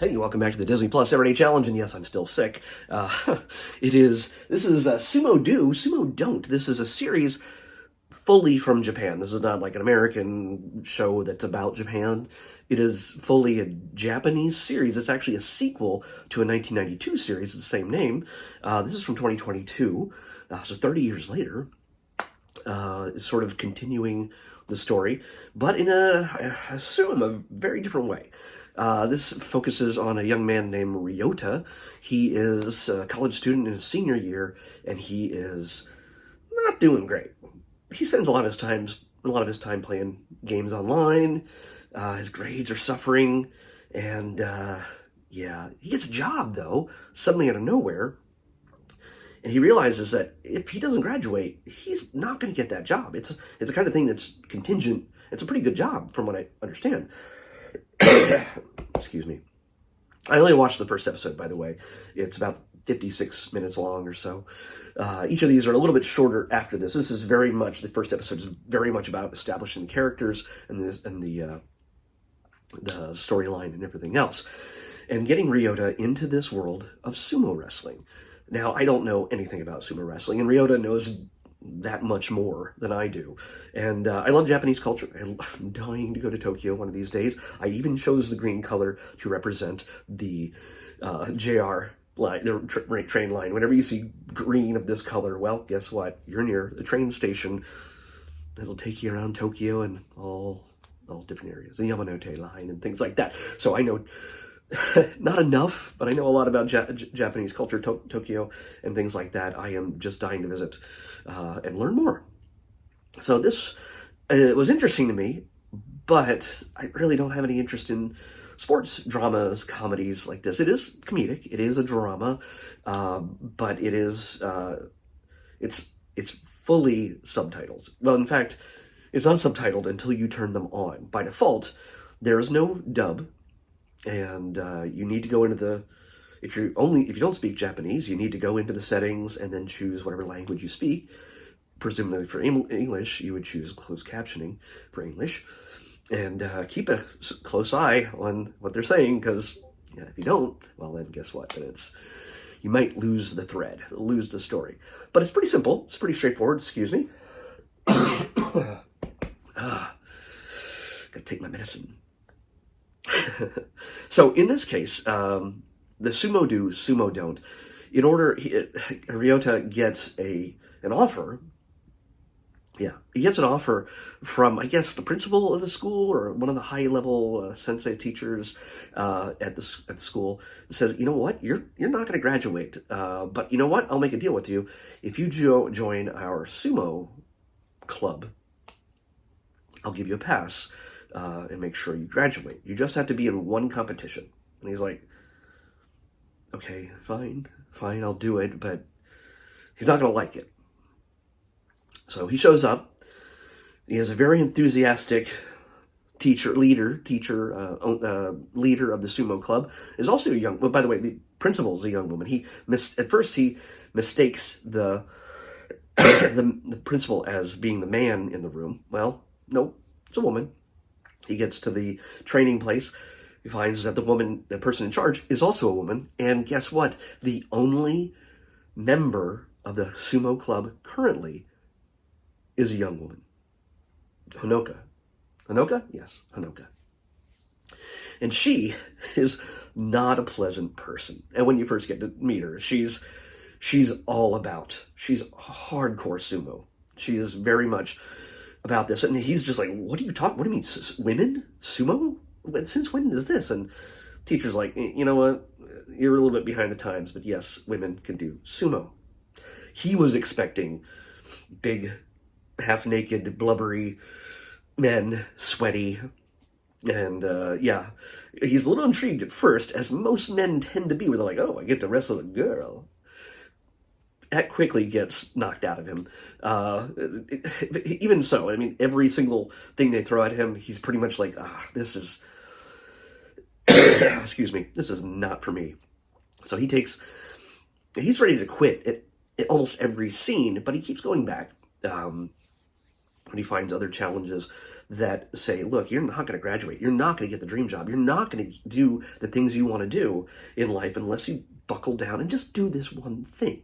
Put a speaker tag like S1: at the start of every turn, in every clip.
S1: Hey, welcome back to the Disney Plus Everyday Challenge, and yes, I'm still sick. This is Sumo Do, Sumo Don't. This is a series fully from Japan. This is not like an American show that's about Japan. It is fully a Japanese series. It's actually a sequel to a 1992 series of the same name. This is from 2022, so 30 years later. Is sort of continuing the story, but in I assume, a very different way. This focuses on a young man named Ryota. He is a college student in his senior year, and he is not doing great. He spends a lot of his time playing games online. His grades are suffering, and he gets a job though, suddenly out of nowhere. And he realizes that if he doesn't graduate, he's not going to get that job. It's the kind of thing that's contingent. It's a pretty good job, from what I understand. Excuse me. I only watched the first episode, by the way. It's about 56 minutes long or so. Each of these are a little bit shorter after this. This is very much, the first episode is very much about establishing the characters and the storyline and everything else. And getting Ryota into this world of sumo wrestling. Now, I don't know anything about sumo wrestling, and Ryota knows that much more than I do. And I love Japanese culture. I'm dying to go to Tokyo one of these days. I even chose the green color to represent the JR line, the train line. Whenever you see green of this color, well, guess what? You're near the train station. It'll take you around Tokyo and all different areas, the Yamanote line and things like that. So I know not enough, but I know a lot about Japanese culture, Tokyo, and things like that. I am just dying to visit and learn more. So this was interesting to me, but I really don't have any interest in sports dramas, comedies like this. It is comedic. It is a drama, but it is it's fully subtitled. Well, in fact, it's not subtitled until you turn them on. By default, there is no dub. And you need to go into if you don't speak Japanese, you need to go into the settings and then choose whatever language you speak. Presumably for English, you would choose closed captioning for English, and keep a close eye on what they're saying, because if you don't, well, then guess what? Then you might lose the thread, lose the story. But it's pretty simple. It's pretty straightforward. Excuse me. Gotta take my medicine. So in this case, the Sumo Do, Sumo Don't. In order, Ryota gets an offer. Yeah, he gets an offer from, I guess, the principal of the school or one of the high-level sensei teachers at the school. That says, you know what, you're not going to graduate, but you know what, I'll make a deal with you. If you join our sumo club, I'll give you a pass. And make sure you graduate. You just have to be in one competition. And he's like, okay, fine, I'll do it, but he's not going to like it. So he shows up. He has a very enthusiastic leader of the sumo club. Is also a young. Well, by the way, the principal is a young woman. At first he mistakes the principal as being the man in the room. Well, no, it's a woman. He gets to the training place. He finds that the person in charge, is also a woman. And guess what? The only member of the sumo club currently is a young woman. Honoka. Honoka? Yes, Honoka. And she is not a pleasant person. And when you first get to meet her, she's hardcore sumo. She is very much about this, and he's just like, what do you mean, women? Sumo? Since when is this? And teacher's like, you know what, you're a little bit behind the times, but yes, women can do sumo. He was expecting big, half-naked, blubbery men, sweaty, and he's a little intrigued at first, as most men tend to be, where they're like, oh, I get to wrestle a girl. That quickly gets knocked out of him. Even so, I mean, every single thing they throw at him, he's pretty much like, this is, excuse me, this is not for me. So he's ready to quit at almost every scene, but he keeps going back when he finds other challenges that say, look, you're not going to graduate. You're not going to get the dream job. You're not going to do the things you want to do in life unless you buckle down and just do this one thing.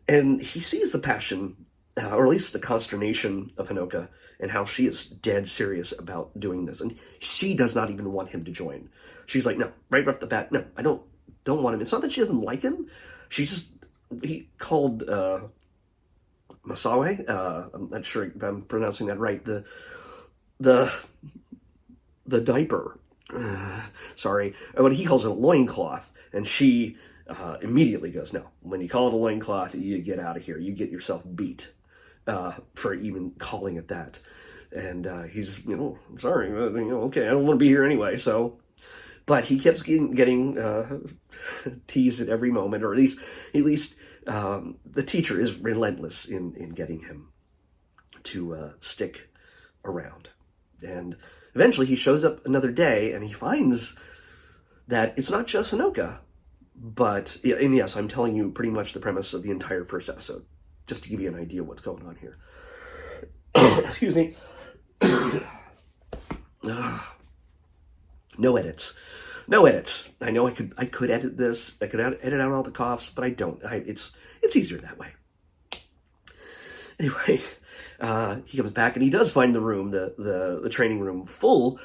S1: And he sees the passion, or at least the consternation of Hanoka, and how she is dead serious about doing this. And she does not even want him to join. She's like, no, right off the bat, no, I don't want him. It's not that she doesn't like him. He called Masawe, I'm not sure if I'm pronouncing that right, the diaper, sorry, what he calls it a loincloth, and she immediately goes, no, when you call it a loincloth, you get out of here, you get yourself beat for even calling it that. And he's, sorry, okay, I don't want to be here anyway, so, but he keeps getting teased at every moment, or at least the teacher is relentless in getting him to stick around. And eventually he shows up another day and he finds that it's not just Hanoka, but, and yes, I'm telling you pretty much the premise of the entire first episode, just to give you an idea of what's going on here. Excuse me. No edits. I know I could edit this. I could edit out all the coughs, but I don't. It's easier that way. Anyway, he comes back and he does find the room, the training room, full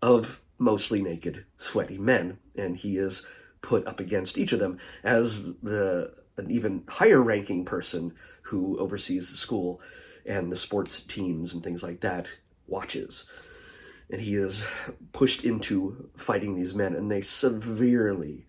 S1: of mostly naked, sweaty men, and he is put up against each of them as an even higher ranking person who oversees the school and the sports teams and things like that watches. And he is pushed into fighting these men, and they severely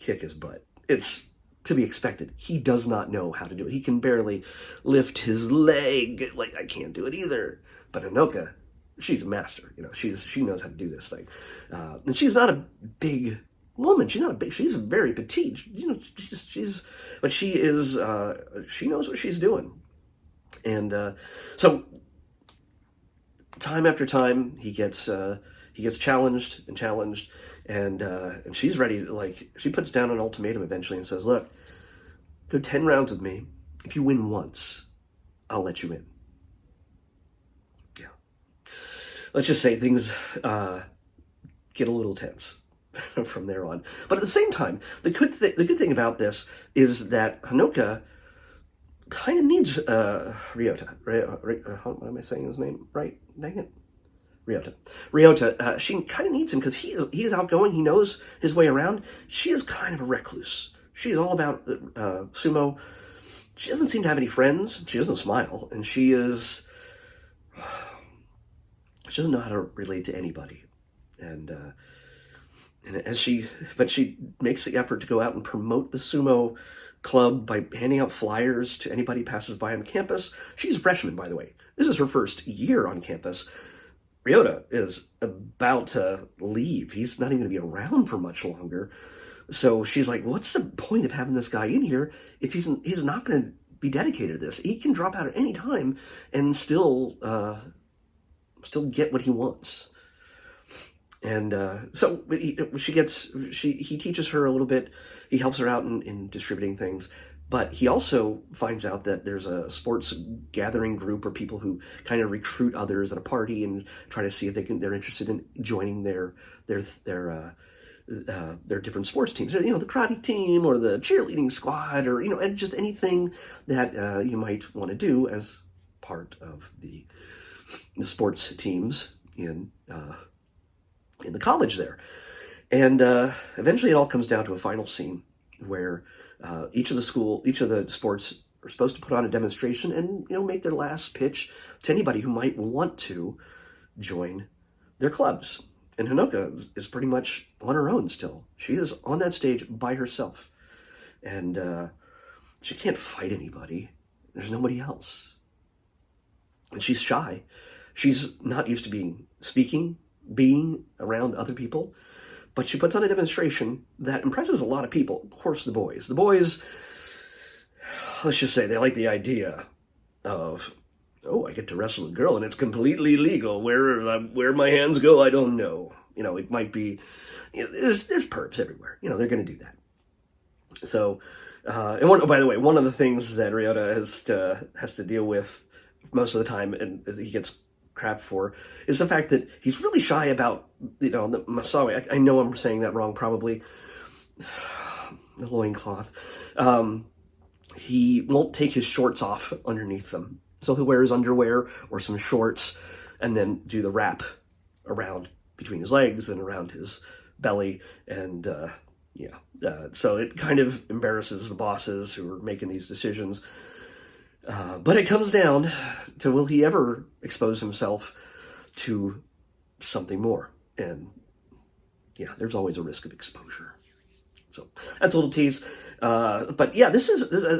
S1: kick his butt. It's to be expected. He does not know how to do it. He can barely lift his leg. Like, I can't do it either. But Hanoka, she's a master. She knows how to do this thing. And she's not a big woman. She's very petite. But she is, she knows what she's doing. And so time after time, he gets challenged, and she's ready to, she puts down an ultimatum eventually and says, look, go 10 rounds with me. If you win once, I'll let you in. Yeah. Let's just say things get a little tense from there on. But at the same time, the good thing about this is that Hanoka kind of needs Ryota. How am I saying his name right? Dang it. Ryota. She kind of needs him because he is outgoing. He knows his way around. She is kind of a recluse. She's all about sumo. She doesn't seem to have any friends. She doesn't smile, and she doesn't know how to relate to anybody. But she makes the effort to go out and promote the sumo club by handing out flyers to anybody who passes by on campus. She's a freshman, by the way. This is her first year on campus. Ryota is about to leave. He's not even going to be around for much longer. So she's like, what's the point of having this guy in here if he's not going to be dedicated to this? He can drop out at any time and still get what he wants. And so he teaches her a little bit. He helps her out in distributing things. But he also finds out that there's a sports gathering group or people who kind of recruit others at a party and try to see if they're interested in joining their different sports teams. The karate team or the cheerleading squad, or and just anything that you might want to do as part of the sports teams in the college there. And eventually it all comes down to a final scene where each of the sports are supposed to put on a demonstration and make their last pitch to anybody who might want to join their clubs. And Hanoka is pretty much on her own still. She is on that stage by herself. And she can't fight anybody. There's nobody else. And she's shy. She's not used to being around other people. But she puts on a demonstration that impresses a lot of people. Of course, the boys. The boys, let's just say, they like the idea of, I get to wrestle a girl and it's completely legal. Where my hands go, I don't know. It might be, there's perps everywhere. They're going to do that. So, by the way, one of the things that Ryota has to deal with most of the time, and he gets crap for is the fact that he's really shy about, the Masawi. I know I'm saying that wrong, probably. The loincloth. He won't take his shorts off underneath them. So he'll wear his underwear or some shorts and then do the wrap around between his legs and around his belly. And so it kind of embarrasses the bosses who are making these decisions. But it comes down to, will he ever expose himself to something more? And yeah, there's always a risk of exposure. So that's a little tease. But yeah, this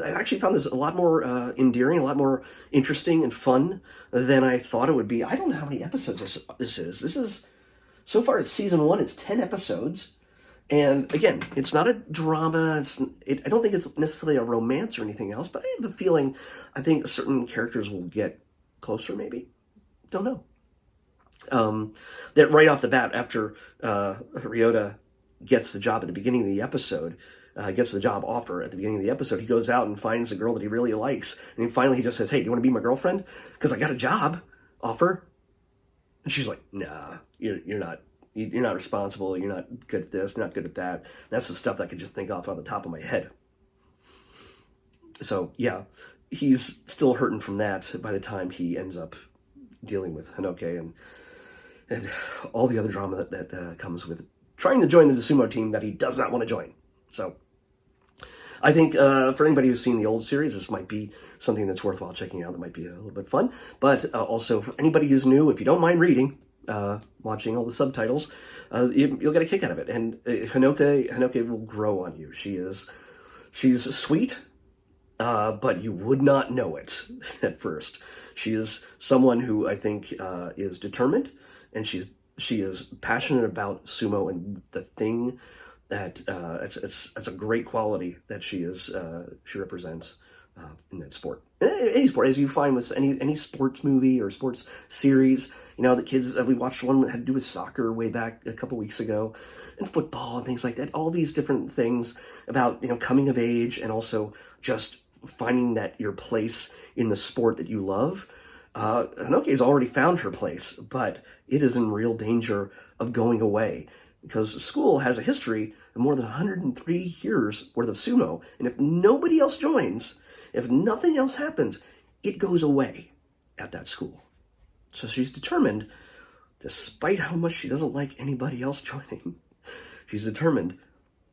S1: I actually found this a lot more endearing, a lot more interesting and fun than I thought it would be. I don't know how many episodes this is. This is, so far it's season 1, it's 10 episodes. And again, it's not a drama. I don't think it's necessarily a romance or anything else, but I have the feeling, I think certain characters will get closer, maybe. Don't know. That right off the bat, after Ryota gets the job at the beginning of the episode, gets the job offer at the beginning of the episode, he goes out and finds a girl that he really likes, and finally he just says, "Hey, do you want to be my girlfriend? Because I got a job offer." And she's like, "Nah, you're not responsible, you're not good at this, you're not good at that." That's the stuff that I could just think off on the top of my head. So yeah, he's still hurting from that by the time he ends up dealing with Hanoke and all the other drama that comes with trying to join the Sumo team that he does not want to join. So I think for anybody who's seen the old series, this might be something that's worthwhile checking out. That might be a little bit fun. But also for anybody who's new, if you don't mind reading, watching all the subtitles, you'll get a kick out of it. And Hanoke will grow on you. She's sweet, but you would not know it at first. She is someone who I think is determined, and she is passionate about sumo, and the thing that it's a great quality that she represents in that sport. Any sport, as you find with any sports movie or sports series. The kids, we watched one that had to do with soccer way back a couple weeks ago, and football and things like that. All these different things about coming of age, and also just finding that your place in the sport that you love. Hanoke's already found her place, but it is in real danger of going away, because school has a history of more than 103 years worth of sumo, and if nobody else joins, if nothing else happens, it goes away at that school. So she's determined, despite how much she doesn't like anybody else joining, she's determined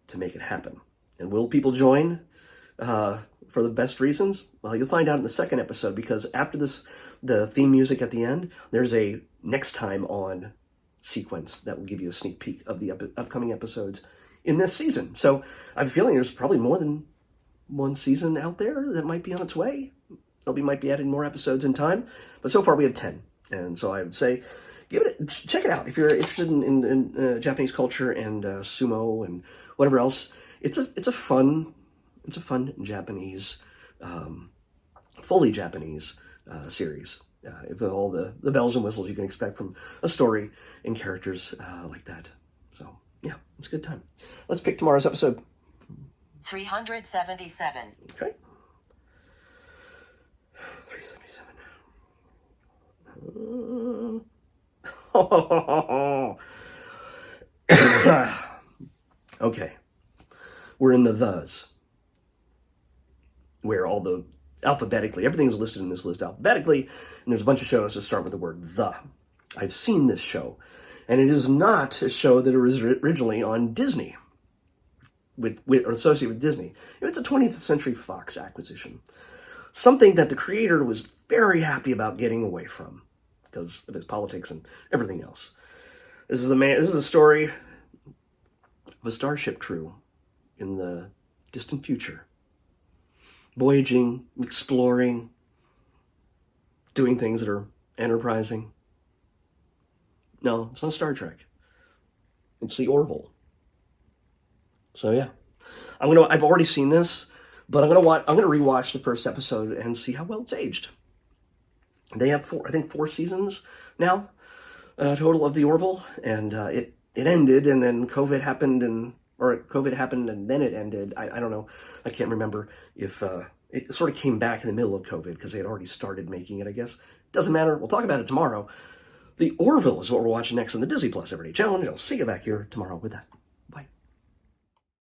S1: to make it happen. And will people join for the best reasons? Well, you'll find out in the second episode, because after this, the theme music at the end, there's a next time on sequence that will give you a sneak peek of the upcoming episodes in this season. So I have a feeling there's probably more than one season out there that might be on its way. We might be adding more episodes in time, but so far we have 10. And so I would say, check it out if you're interested in Japanese culture and sumo and whatever else. It's a fun Japanese, fully Japanese series. With all the bells and whistles you can expect from a story and characters like that. So yeah, it's a good time. Let's pick tomorrow's episode.
S2: 377.
S1: Okay. 377. Okay. We're in the thes, where all the alphabetically, everything's listed in this list alphabetically, and there's a bunch of shows that start with the word the. I've seen this show, and it is not a show that was originally on Disney, or associated with Disney. It's a 20th Century Fox acquisition. Something that the creator was very happy about getting away from, because of his politics and everything else. This is a story of a starship crew in the distant future, voyaging, exploring, doing things that are enterprising. No, it's not Star Trek. It's the Orville. So yeah, I've already seen this, but I'm gonna rewatch the first episode and see how well it's aged. They have four seasons now, total of the Orville, and it ended, and then COVID happened, and then it ended. I don't know. I can't remember if it sort of came back in the middle of COVID, because they had already started making it, I guess, Doesn't matter. We'll talk about it tomorrow. The Orville is what we're watching next on the Disney Plus Everyday Challenge. I'll see you back here tomorrow with that.